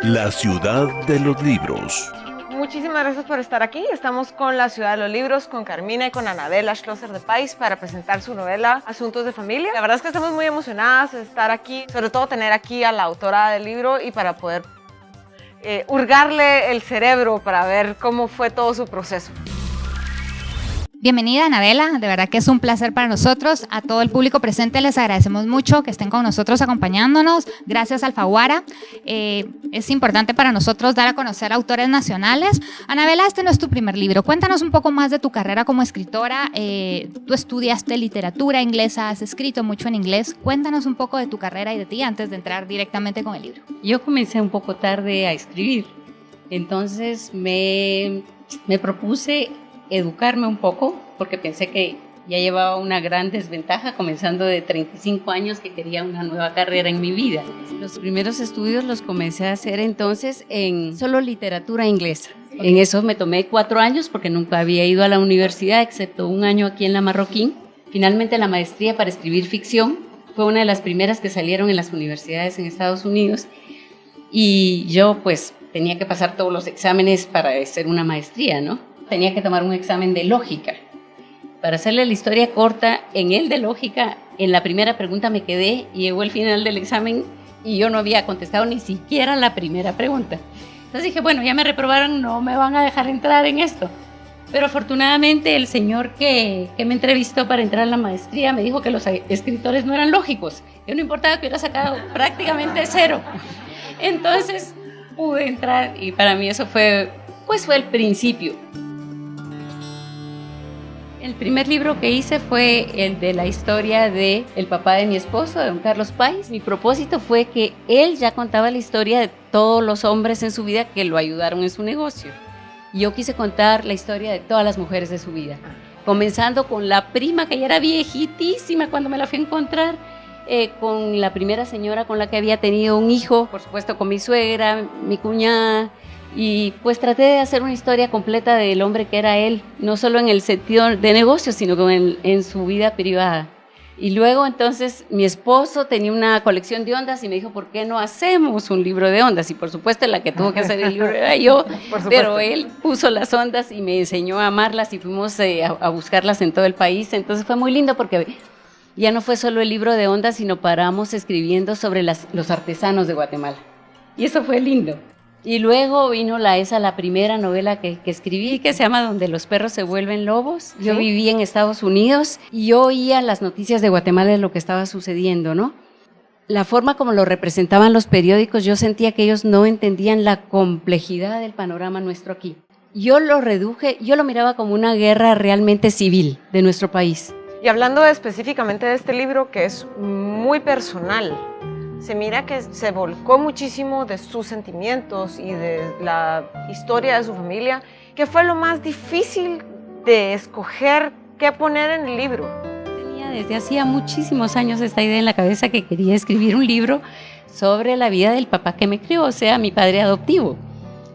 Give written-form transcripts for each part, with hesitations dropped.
La ciudad de los libros. Muchísimas gracias por estar aquí. Estamos con la Ciudad de los Libros, con Carmina y con Anabela Schlosser de Pais para presentar su novela Asuntos de Familia. La verdad es que estamos muy emocionadas de estar aquí, sobre todo tener aquí a la autora del libro y para poder hurgarle el cerebro para ver cómo fue todo su proceso. Bienvenida, Anabela, de verdad que es un placer para nosotros. A todo el público presente les agradecemos mucho que estén con nosotros acompañándonos. Gracias, Alfaguara. Es importante para nosotros dar a conocer autores nacionales. Anabela, este no es tu primer libro. Cuéntanos un poco más de tu carrera como escritora. Tú estudiaste literatura inglesa, has escrito mucho en inglés. Cuéntanos un poco de tu carrera y de ti antes de entrar directamente con el libro. Yo comencé un poco tarde a escribir, entonces me propuse educarme un poco, porque pensé que ya llevaba una gran desventaja, comenzando de 35 años, que quería una nueva carrera en mi vida. Los primeros estudios los comencé a hacer entonces en solo literatura inglesa. En eso me tomé 4 años, porque nunca había ido a la universidad, excepto un año aquí en la Marroquín. Finalmente la maestría para escribir ficción fue una de las primeras que salieron en las universidades en Estados Unidos, y yo pues tenía que pasar todos los exámenes para hacer una maestría, ¿no? Tenía que tomar un examen de lógica. Para hacerle la historia corta, en el de lógica, en la primera pregunta me quedé y llegó el final del examen y yo no había contestado ni siquiera la primera pregunta. Entonces dije, bueno, ya me reprobaron, no me van a dejar entrar en esto. Pero afortunadamente el señor que me entrevistó para entrar a la maestría me dijo que los escritores no eran lógicos, que no importaba que hubiera sacado prácticamente 0. Entonces pude entrar y para mí eso fue el principio. El primer libro que hice fue el de la historia de el papá de mi esposo, de don Carlos Pais. Mi propósito fue que él ya contaba la historia de todos los hombres en su vida que lo ayudaron en su negocio. Yo quise contar la historia de todas las mujeres de su vida, comenzando con la prima, que ya era viejitísima cuando me la fui a encontrar, con la primera señora con la que había tenido un hijo, por supuesto con mi suegra, mi cuñada. Y pues traté de hacer una historia completa del hombre que era él, no solo en el sentido de negocio, sino en su vida privada. Y luego entonces mi esposo tenía una colección de ondas y me dijo, ¿por qué no hacemos un libro de ondas? Y por supuesto la que tuvo que hacer el libro era yo, pero él puso las ondas y me enseñó a amarlas y fuimos a buscarlas en todo el país. Entonces fue muy lindo porque ya no fue solo el libro de ondas, sino paramos escribiendo sobre los artesanos de Guatemala. Y eso fue lindo. Y luego vino la primera novela que escribí, que se llama Donde los perros se vuelven lobos. Yo viví en Estados Unidos y yo oía las noticias de Guatemala de lo que estaba sucediendo, ¿no? La forma como lo representaban los periódicos, yo sentía que ellos no entendían la complejidad del panorama nuestro aquí. Yo lo reduje, yo lo miraba como una guerra realmente civil de nuestro país. Y hablando específicamente de este libro, que es muy personal, se mira que se volcó muchísimo de sus sentimientos y de la historia de su familia. ¿Qué fue lo más difícil de escoger qué poner en el libro? Tenía desde hacía muchísimos años esta idea en la cabeza que quería escribir un libro sobre la vida del papá que me crió, o sea, mi padre adoptivo,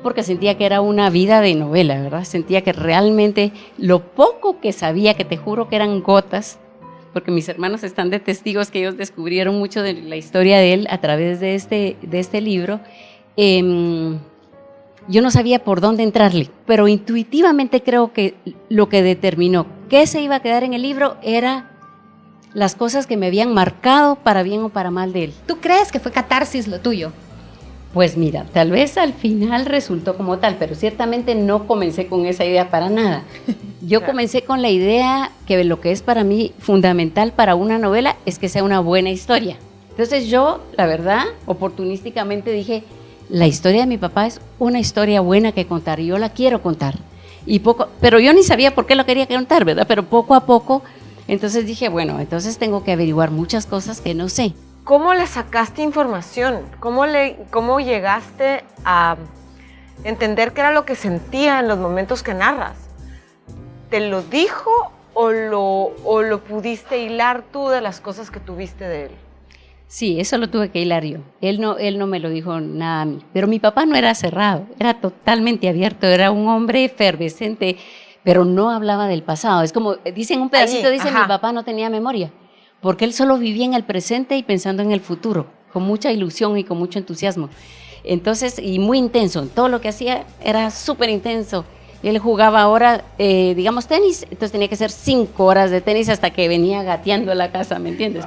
porque sentía que era una vida de novela, ¿verdad? Sentía que realmente lo poco que sabía, que te juro que eran gotas, porque mis hermanos están de testigos que ellos descubrieron mucho de la historia de él a través de este libro. Yo no sabía por dónde entrarle, pero intuitivamente creo que lo que determinó qué se iba a quedar en el libro era las cosas que me habían marcado para bien o para mal de él. ¿Tú crees que fue catarsis lo tuyo? Pues mira, tal vez al final resultó como tal, pero ciertamente no comencé con esa idea para nada. Yo comencé con la idea que lo que es para mí fundamental para una novela es que sea una buena historia. Entonces yo, la verdad, oportunísticamente dije, la historia de mi papá es una historia buena que contar y yo la quiero contar. Pero yo ni sabía por qué lo quería contar, ¿verdad? Pero poco a poco, entonces dije, bueno, entonces tengo que averiguar muchas cosas que no sé. ¿Cómo le sacaste información? ¿Cómo llegaste a entender qué era lo que sentía en los momentos que narras? ¿Te lo dijo o lo pudiste hilar tú de las cosas que tuviste de él? Sí, eso lo tuve que hilar yo. Él no me lo dijo nada a mí. Pero mi papá no era cerrado, era totalmente abierto, era un hombre efervescente, pero no hablaba del pasado. Es como, dicen un pedacito, mi papá no tenía memoria, porque él solo vivía en el presente y pensando en el futuro. mucha ilusión y con mucho entusiasmo. Entonces, y muy intenso, todo lo que hacía era súper intenso. Él jugaba ahora, digamos, tenis, entonces tenía que hacer 5 horas de tenis hasta que venía gateando a la casa, ¿me entiendes?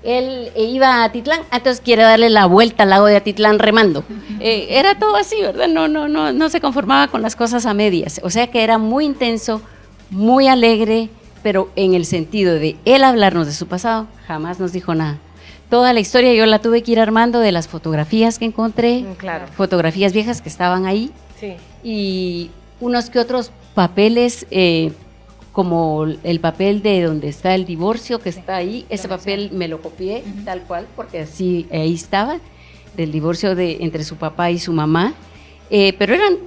Él iba a Atitlán, entonces quiere darle la vuelta al lago de Atitlán remando. Era todo así, ¿verdad? No se conformaba con las cosas a medias. O sea que era muy intenso, muy alegre, pero en el sentido de él hablarnos de su pasado, jamás nos dijo nada. Toda la historia yo la tuve que ir armando de las fotografías que encontré, Claro. fotografías viejas que estaban ahí, Sí. y unos que otros papeles, como el papel de donde está el divorcio que está ahí, ese papel me lo copié tal cual, porque así ahí estaba, del divorcio entre su papá y su mamá, pero eran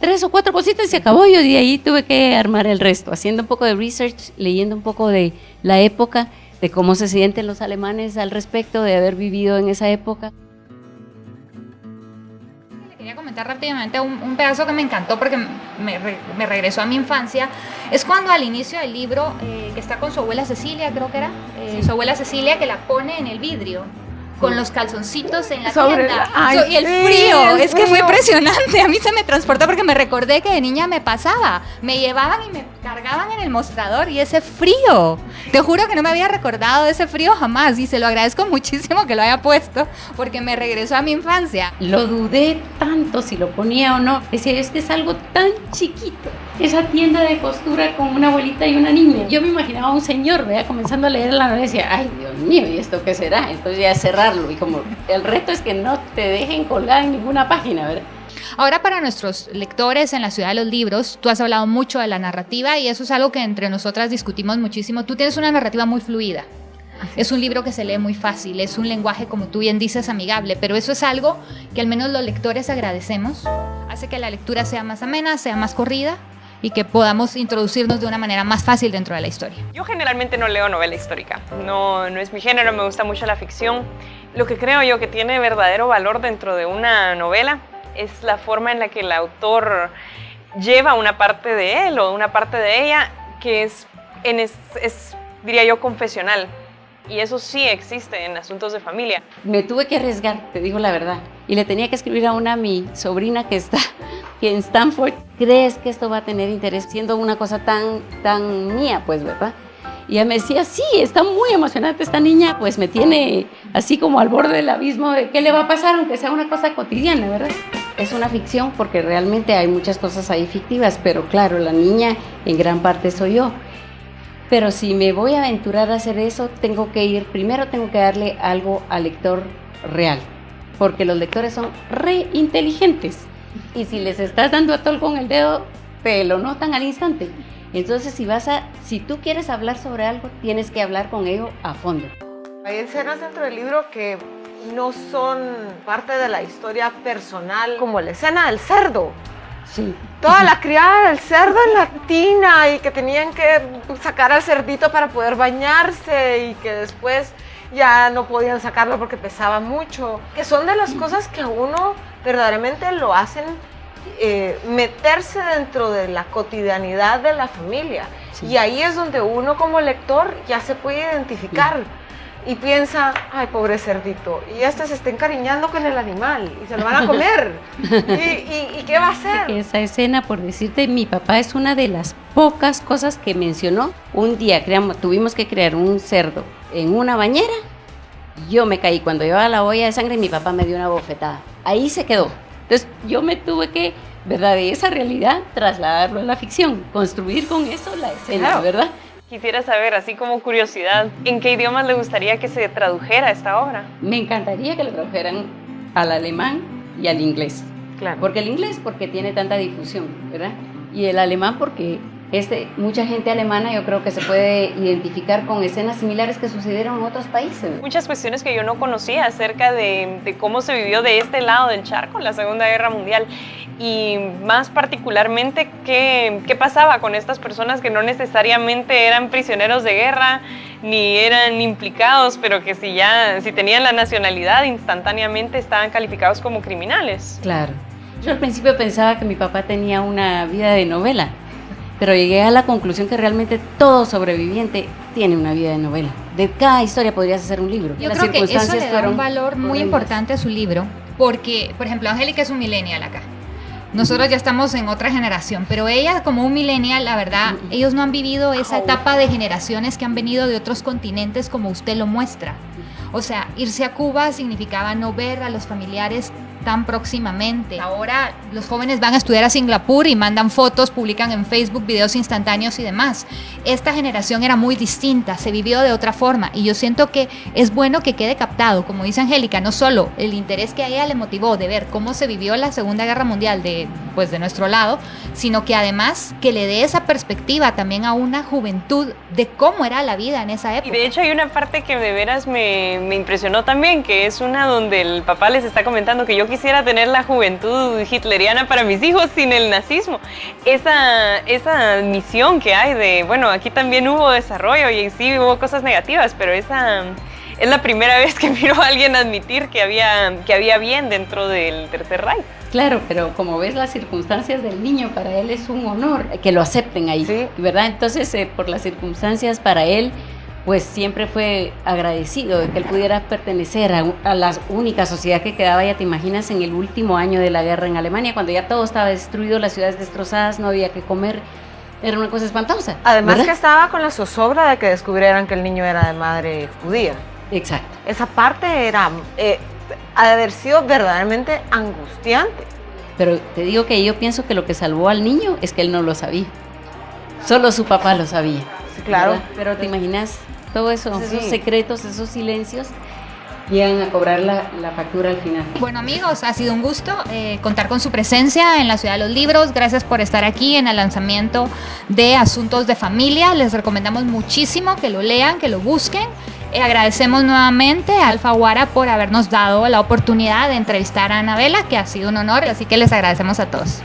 3 o 4 cositas y se acabó. Yo de ahí tuve que armar el resto, haciendo un poco de research, leyendo un poco de la época, de cómo se sienten los alemanes al respecto de haber vivido en esa época. Quería comentar rápidamente un pedazo que me encantó porque me regresó a mi infancia. Es cuando al inicio del libro, que está con su abuela Cecilia, creo que era, su abuela Cecilia, que la pone en el vidrio con los calzoncitos en la tienda. Y el frío, es que fue impresionante. A mí se me transportó porque me recordé que de niña me pasaba. Me llevaban y me cargaban en el mostrador y ese frío. Te juro que no me había recordado de ese frío jamás y se lo agradezco muchísimo que lo haya puesto porque me regresó a mi infancia. Lo dudé tanto si lo ponía o no. Decía, es que es algo tan chiquito. Esa tienda de costura con una abuelita y una niña. Yo me imaginaba a un señor, ¿verdad? Comenzando a leer la novela y decía, ay, Dios mío, ¿y esto qué será? Entonces ya cerrarlo. Y como el reto es que no te dejen colgada en ninguna página, ¿verdad? Ahora, para nuestros lectores en la Ciudad de los Libros, tú has hablado mucho de la narrativa y eso es algo que entre nosotras discutimos muchísimo. Tú tienes una narrativa muy fluida. Es un libro que se lee muy fácil, es un lenguaje, como tú bien dices, amigable, pero eso es algo que al menos los lectores agradecemos. Hace que la lectura sea más amena, sea más corrida y que podamos introducirnos de una manera más fácil dentro de la historia. Yo generalmente no leo novela histórica, no es mi género, me gusta mucho la ficción. Lo que creo yo que tiene verdadero valor dentro de una novela es la forma en la que el autor lleva una parte de él o una parte de ella que es diría yo, confesional. Y eso sí existe en asuntos de familia. Me tuve que arriesgar, te digo la verdad. Y le tenía que escribir a mi sobrina que está en Stanford. ¿Crees que esto va a tener interés siendo una cosa tan mía, pues, verdad? Y ella me decía, sí, está muy emocionante esta niña, pues me tiene así como al borde del abismo de qué le va a pasar, aunque sea una cosa cotidiana, ¿verdad? Es una ficción porque realmente hay muchas cosas ahí fictivas, pero claro, la niña en gran parte soy yo. Pero si me voy a aventurar a hacer eso, primero tengo que darle algo al lector real, porque los lectores son re inteligentes y si les estás dando a tol con el dedo, te lo notan al instante. Entonces, si tú quieres hablar sobre algo, tienes que hablar con ello a fondo. Hay escenas dentro del libro que no son parte de la historia personal, como la escena del cerdo. Sí. Toda la criada del cerdo en la tina y que tenían que sacar al cerdito para poder bañarse y que después ya no podían sacarlo porque pesaba mucho. Que son de las cosas que a uno verdaderamente lo hacen meterse dentro de la cotidianidad de la familia. Sí. Y ahí es donde uno como lector ya se puede identificar. Sí. Y piensa, ay, pobre cerdito, y se está encariñando con el animal y se lo van a comer. ¿Y qué va a hacer? Esa escena, por decirte, mi papá es una de las pocas cosas que mencionó. Un día tuvimos que crear un cerdo en una bañera. Yo me caí cuando llevaba la olla de sangre y mi papá me dio una bofetada. Ahí se quedó. Entonces yo me tuve que, ¿verdad?, de esa realidad trasladarlo a la ficción, construir con eso la escena, claro. ¿Verdad? Quisiera saber, así como curiosidad, ¿en qué idiomas le gustaría que se tradujera esta obra? Me encantaría que lo tradujeran al alemán y al inglés. Claro. Porque el inglés, porque tiene tanta difusión, ¿verdad? Y el alemán, porque mucha gente alemana yo creo que se puede identificar con escenas similares que sucedieron en otros países. Muchas cuestiones que yo no conocía acerca de cómo se vivió de este lado del charco en la Segunda Guerra Mundial y más particularmente qué pasaba con estas personas que no necesariamente eran prisioneros de guerra ni eran implicados, pero que si tenían la nacionalidad instantáneamente estaban calificados como criminales. Claro. Yo al principio pensaba que mi papá tenía una vida de novela, pero llegué a la conclusión que realmente todo sobreviviente tiene una vida de novela. de cada historia podrías hacer un libro. Yo Las creo que eso circunstancias le da un fueron valor muy horrendas. importante a su libro, porque, por ejemplo, Angélica es un millennial acá. Nosotros ya estamos en otra generación, pero ella como un millennial, la verdad, ellos no han vivido esa etapa de generaciones que han venido de otros continentes como usted lo muestra. O sea, irse a Cuba significaba no ver a los familiares tan próximamente. Ahora los jóvenes van a estudiar a Singapur y mandan fotos, publican en Facebook videos instantáneos y demás. Esta generación era muy distinta, se vivió de otra forma y yo siento que es bueno que quede captado, como dice Angélica, no solo el interés que a ella le motivó de ver cómo se vivió la Segunda Guerra Mundial de nuestro lado, sino que además que le dé esa perspectiva también a una juventud de cómo era la vida en esa época. Y de hecho hay una parte que de veras me impresionó también, que es una donde el papá les está comentando que yo quisiera tener la juventud hitleriana para mis hijos sin el nazismo. Esa misión que hay de, bueno, aquí también hubo desarrollo y sí hubo cosas negativas, pero esa es la primera vez que miro a alguien admitir que había bien dentro del Tercer Reich. Claro, pero como ves las circunstancias del niño, para él es un honor que lo acepten ahí, Sí. ¿verdad? Entonces, por las circunstancias para él, pues siempre fue agradecido de que él pudiera pertenecer a la única sociedad que quedaba, ya te imaginas, en el último año de la guerra en Alemania, cuando ya todo estaba destruido, las ciudades destrozadas, no había que comer, era una cosa espantosa. Además ¿verdad? que estaba con la zozobra de que descubrieran que el niño era de madre judía. Exacto. Esa parte era, ha de haber sido verdaderamente angustiante. Pero te digo que yo pienso que lo que salvó al niño es que él no lo sabía. Solo su papá lo sabía. Sí, claro. ¿verdad? Pero te imaginas todo eso, Sí. esos secretos, esos silencios, llegan a cobrar la factura al final. Bueno amigos, ha sido un gusto contar con su presencia en la Ciudad de los Libros. Gracias por estar aquí en el lanzamiento de Asuntos de Familia. Les recomendamos muchísimo que lo lean, que lo busquen. Agradecemos nuevamente a Alfaguara por habernos dado la oportunidad de entrevistar a Anabela, que ha sido un honor, así que les agradecemos a todos.